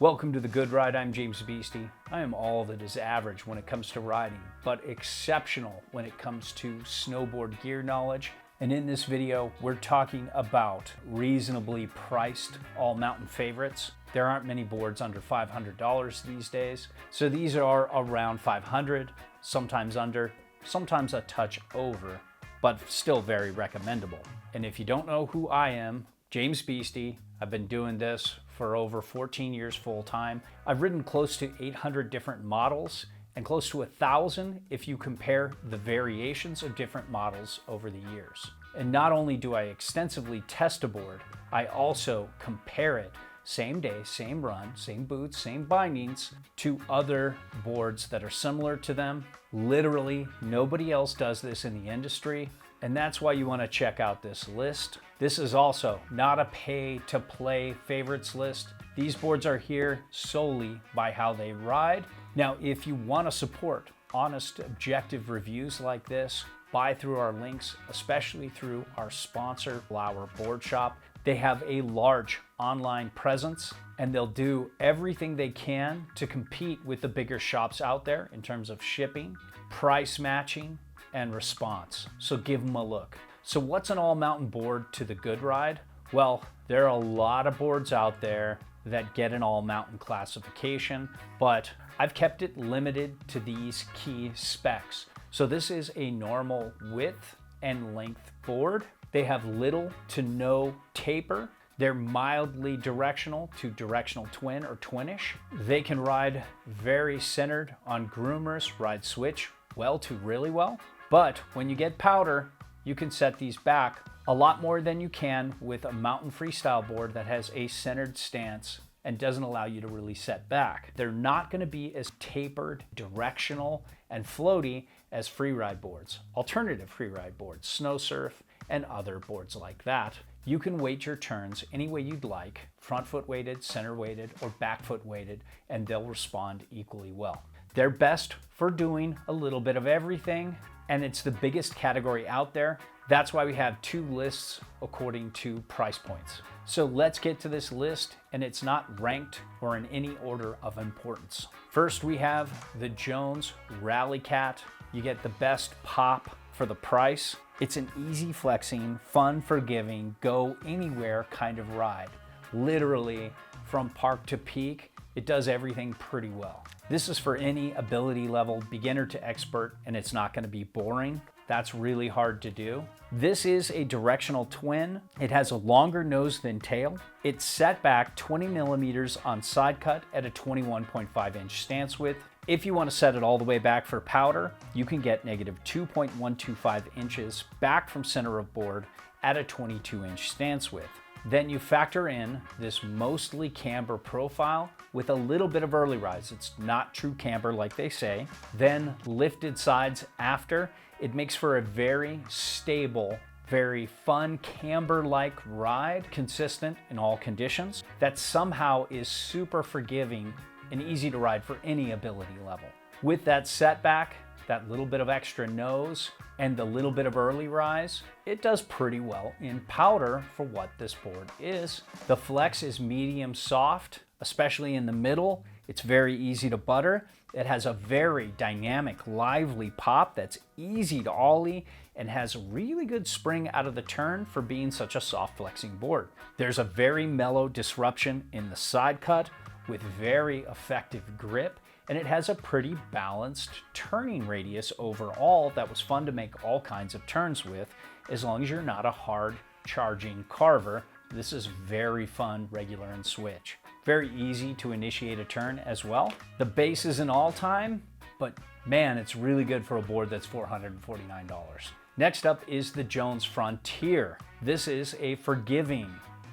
Welcome to The Good Ride. I'm James Beastie. I am all that is average when it comes to riding, but exceptional when it comes to snowboard gear knowledge. And in this video, we're talking about reasonably priced all-mountain favorites. There aren't many boards under $500 these days, so these are around $500, sometimes under, sometimes a touch over, but still very recommendable. And if you don't know who I am, James Beastie, I've been doing this for over 14 years full time. I've ridden close to 800 different models and close to 1,000 if you compare the variations of different models over the years. And not only do I extensively test a board, I also compare it same day, same run, same boots, same bindings to other boards that are similar to them. Literally, nobody else does this in the industry. And that's why you want to check out this list. This is also not a pay-to-play favorites list. These boards are here solely by how they ride. Now, if you want to support honest, objective reviews like this, buy through our links, especially through our sponsor, Blauer Board Shop. They have a large online presence and they'll do everything they can to compete with the bigger shops out there in terms of shipping, price matching, and response. So give them a look. So what's an all-mountain board to the good ride? Well, there are a lot of boards out there that get an all-mountain classification, but I've kept it limited to these key specs. So this is a normal width and length board. They have little to no taper. They're mildly directional to directional twin or twinish. They can ride very centered on groomers, ride switch well to really well. But when you get powder, you can set these back a lot more than you can with a mountain freestyle board that has a centered stance and doesn't allow you to really set back. They're not going to be as tapered, directional, and floaty as freeride boards, alternative freeride boards, snow surf, and other boards like that. You can weight your turns any way you'd like, front foot weighted, center weighted, or back foot weighted, and they'll respond equally well. They're best for doing a little bit of everything, and it's the biggest category out there. That's why we have two lists according to price points. So let's get to this list, and it's not ranked or in any order of importance. First, we have the Jones Rally Cat. You get the best pop for the price. It's an easy flexing, fun forgiving, go anywhere kind of ride. Literally from park to peak, it does everything pretty well. This is for any ability level, beginner to expert, and it's not going to be boring. That's really hard to do. This is a directional twin. It has a longer nose than tail. It's set back 20 millimeters on side cut at a 21.5 inch stance width. If you want to set it all the way back for powder, you can get negative 2.125 inches back from center of board at a 22 inch stance width. Then you factor in this mostly camber profile with a little bit of early rise. It's not true camber like they say. Then lifted sides after. It makes for a very stable, very fun camber-like ride, consistent in all conditions, that somehow is super forgiving and easy to ride for any ability level. With that setback, that little bit of extra nose, and the little bit of early rise, it does pretty well in powder for what this board is. The flex is medium soft, especially in the middle. It's very easy to butter. It has a very dynamic, lively pop that's easy to ollie and has really good spring out of the turn for being such a soft flexing board. There's a very mellow disruption in the side cut with very effective grip, and it has a pretty balanced turning radius overall that was fun to make all kinds of turns with, as long as you're not a hard charging carver. This is very fun, regular and switch. Very easy to initiate a turn as well. The base isn't all time, but man, it's really good for a board that's $449. Next up is the Jones Frontier. This is a forgiving,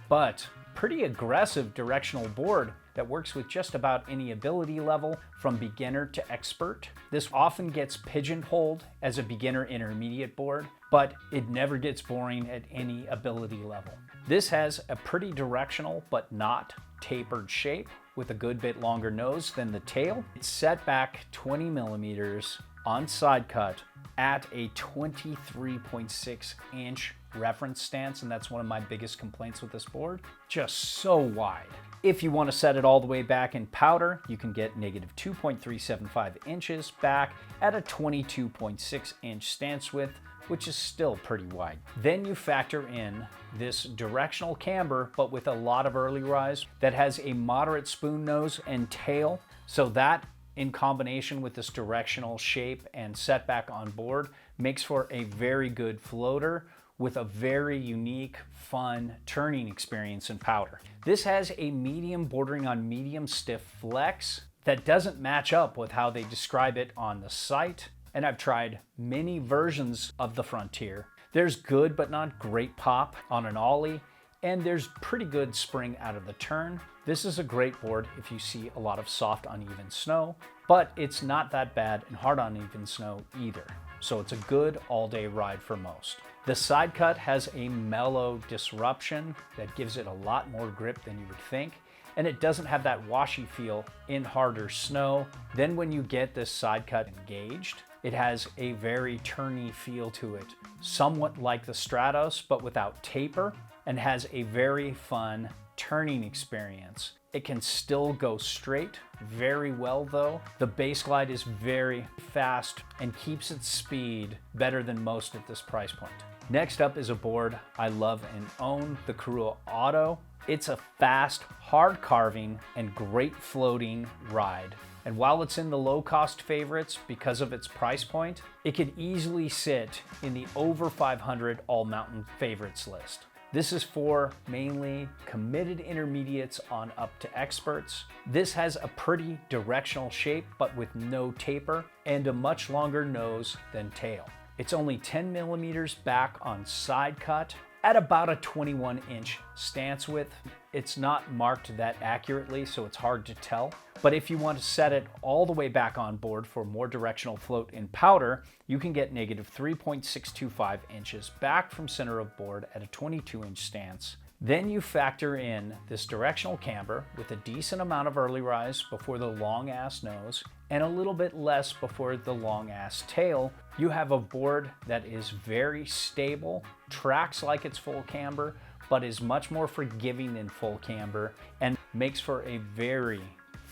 but pretty aggressive directional board that works with just about any ability level from beginner to expert. This often gets pigeonholed as a beginner intermediate board, but it never gets boring at any ability level. This has a pretty directional but not tapered shape with a good bit longer nose than the tail. It's set back 20 millimeters on side cut at a 23.6 inch reference stance, and that's one of my biggest complaints with this board. Just so wide. If you want to set it all the way back in powder, you can get negative 2.375 inches back at a 22.6 inch stance width, which is still pretty wide. Then you factor in this directional camber, but with a lot of early rise that has a moderate spoon nose and tail. So that, in combination with this directional shape and setback on board, makes for a very good floater with a very unique, fun turning experience in powder. This has a medium bordering on medium stiff flex that doesn't match up with how they describe it on the site. And I've tried many versions of the Frontier. There's good but not great pop on an ollie, and there's pretty good spring out of the turn. This is a great board if you see a lot of soft uneven snow, but it's not that bad in hard uneven snow either. So it's a good all-day ride for most. The side cut has a mellow disruption that gives it a lot more grip than you would think, and it doesn't have that washy feel in harder snow. Then when you get this side cut engaged, it has a very turny feel to it, somewhat like the Stratos, but without taper, and has a very fun turning experience. It can still go straight very well though. The base glide is very fast and keeps its speed better than most at this price point. Next up is a board I love and own, the Korua Otto. It's a fast, hard carving, and great floating ride. And while it's in the low-cost favorites because of its price point, it could easily sit in the over 500 all-mountain favorites list. This is for mainly committed intermediates on up to experts. This has a pretty directional shape, but with no taper, and a much longer nose than tail. It's only 10 millimeters back on side cut at about a 21-inch stance width. It's not marked that accurately, so it's hard to tell. But if you want to set it all the way back on board for more directional float in powder, you can get negative 3.625 inches back from center of board at a 22-inch stance. Then you factor in this directional camber with a decent amount of early rise before the long ass nose and a little bit less before the long ass tail. You have a board that is very stable, tracks like it's full camber, but is much more forgiving than full camber and makes for a very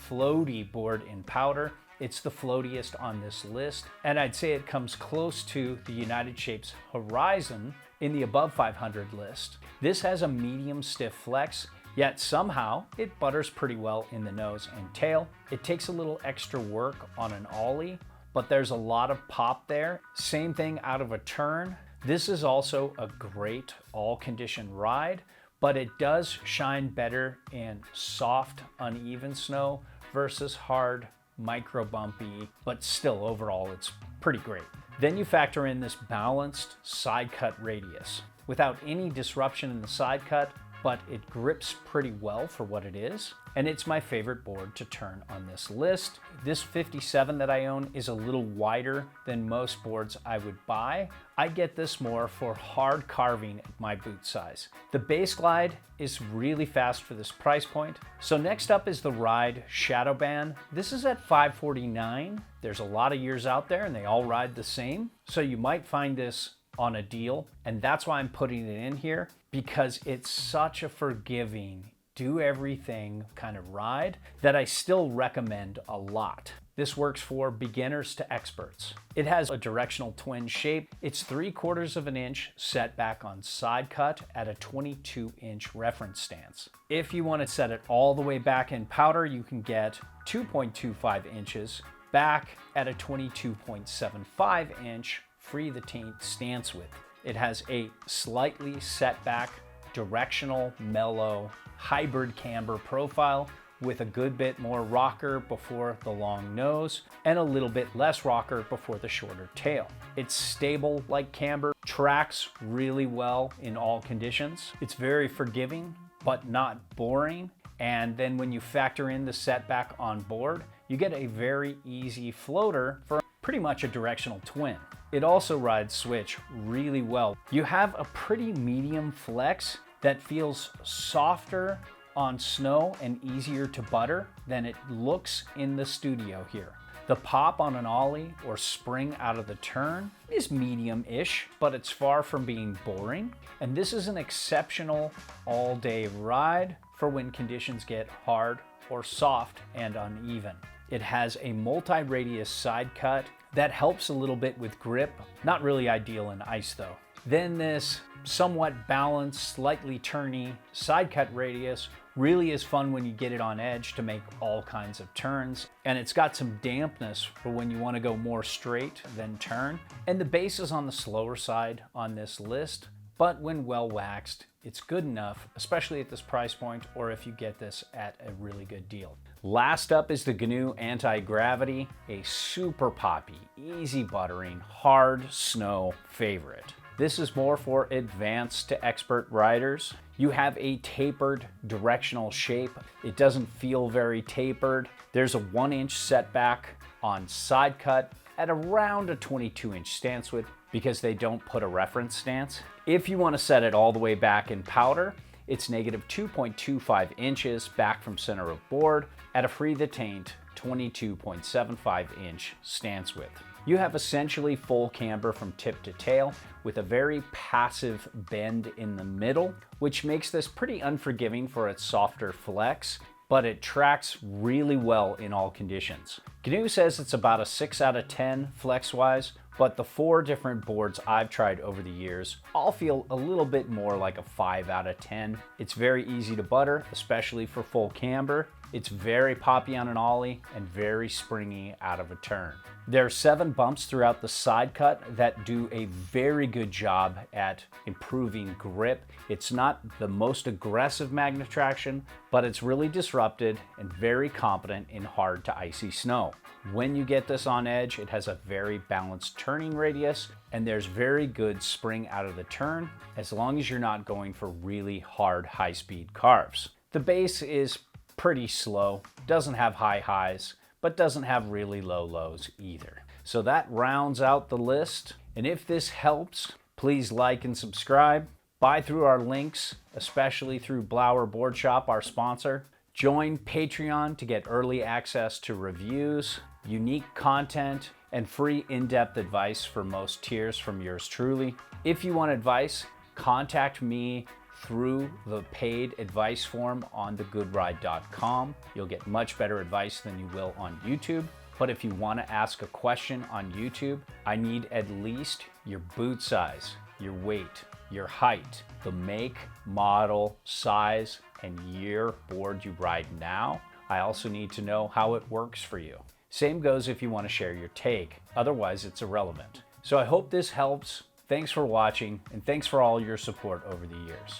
floaty board in powder. It's the floatiest on this list, and I'd say it comes close to the United Shapes Horizon in the above 500 list. This has a medium stiff flex, yet somehow it butters pretty well in the nose and tail. It takes a little extra work on an ollie, but there's a lot of pop there. Same thing out of a turn. This is also a great all-condition ride, but it does shine better in soft, uneven snow versus hard, micro bumpy, but still overall it's pretty great. Then you factor in this balanced side cut radius without any disruption in the side cut, but it grips pretty well for what it is. And it's my favorite board to turn on this list. This 57 that I own is a little wider than most boards I would buy. I get this more for hard carving at my boot size. The base glide is really fast for this price point. So next up is the Ride Shadowban. This is at $549. There's a lot of years out there and they all ride the same. So you might find this on a deal, and that's why I'm putting it in here, because it's such a forgiving, do everything kind of ride that I still recommend a lot. This works for beginners to experts. It has a directional twin shape. It's 3/4 of an inch set back on side cut at a 22-inch reference stance. If you want to set it all the way back in powder, you can get 2.25 inches back at a 22.75 inch free the taint stance width. It has a slightly set back, directional, mellow, hybrid camber profile with a good bit more rocker before the long nose and a little bit less rocker before the shorter tail. It's stable like camber, tracks really well in all conditions. It's very forgiving, but not boring. And then when you factor in the setback on board, you get a very easy floater for pretty much a directional twin. It also rides switch really well. You have a pretty medium flex that feels softer on snow and easier to butter than it looks in the studio here. The pop on an ollie or spring out of the turn is medium-ish, but it's far from being boring. And this is an exceptional all-day ride for when conditions get hard or soft and uneven. It has a multi-radius side cut that helps a little bit with grip, not really ideal in ice though. Then this somewhat balanced, slightly turny side cut radius really is fun when you get it on edge to make all kinds of turns. And it's got some dampness for when you want to go more straight than turn. And the base is on the slower side on this list, but when well waxed, it's good enough, especially at this price point or if you get this at a really good deal. Last up is the Gnu Antigravity, a super poppy, easy buttering, hard snow favorite. This is more for advanced to expert riders. You have a tapered directional shape. It doesn't feel very tapered. There's a 1-inch setback on side cut at around a 22-inch stance width because they don't put a reference stance. If you want to set it all the way back in powder, it's negative 2.25 inches back from center of board at a free the taint 22.75 inch stance width. You have essentially full camber from tip to tail with a very passive bend in the middle, which makes this pretty unforgiving for its softer flex, but it tracks really well in all conditions. Gnu says it's about a 6 out of 10 flex-wise, but the 4 different boards I've tried over the years all feel a little bit more like a 5 out of 10. It's very easy to butter, especially for full camber. It's very poppy on an ollie and very springy out of a turn. There are 7 bumps throughout the side cut that do a very good job at improving grip. It's not the most aggressive magnet traction, but it's really disrupted and very competent in hard to icy snow. When you get this on edge, it has a very balanced turning radius and there's very good spring out of the turn as long as you're not going for really hard high-speed carves. The base is pretty slow, doesn't have high highs, but doesn't have really low lows either. So that rounds out the list. And if this helps, please like and subscribe. Buy through our links, especially through Blauer Board Shop, our sponsor. Join Patreon to get early access to reviews, unique content, and free in-depth advice for most tiers from yours truly. If you want advice, contact me through the paid advice form on thegoodride.com. You'll get much better advice than you will on YouTube. But if you want to ask a question on YouTube, I need at least your boot size, your weight, your height, the make, model, size, and year board you ride now. I also need to know how it works for you. Same goes if you want to share your take. Otherwise, it's irrelevant. So I hope this helps. Thanks for watching, and thanks for all your support over the years.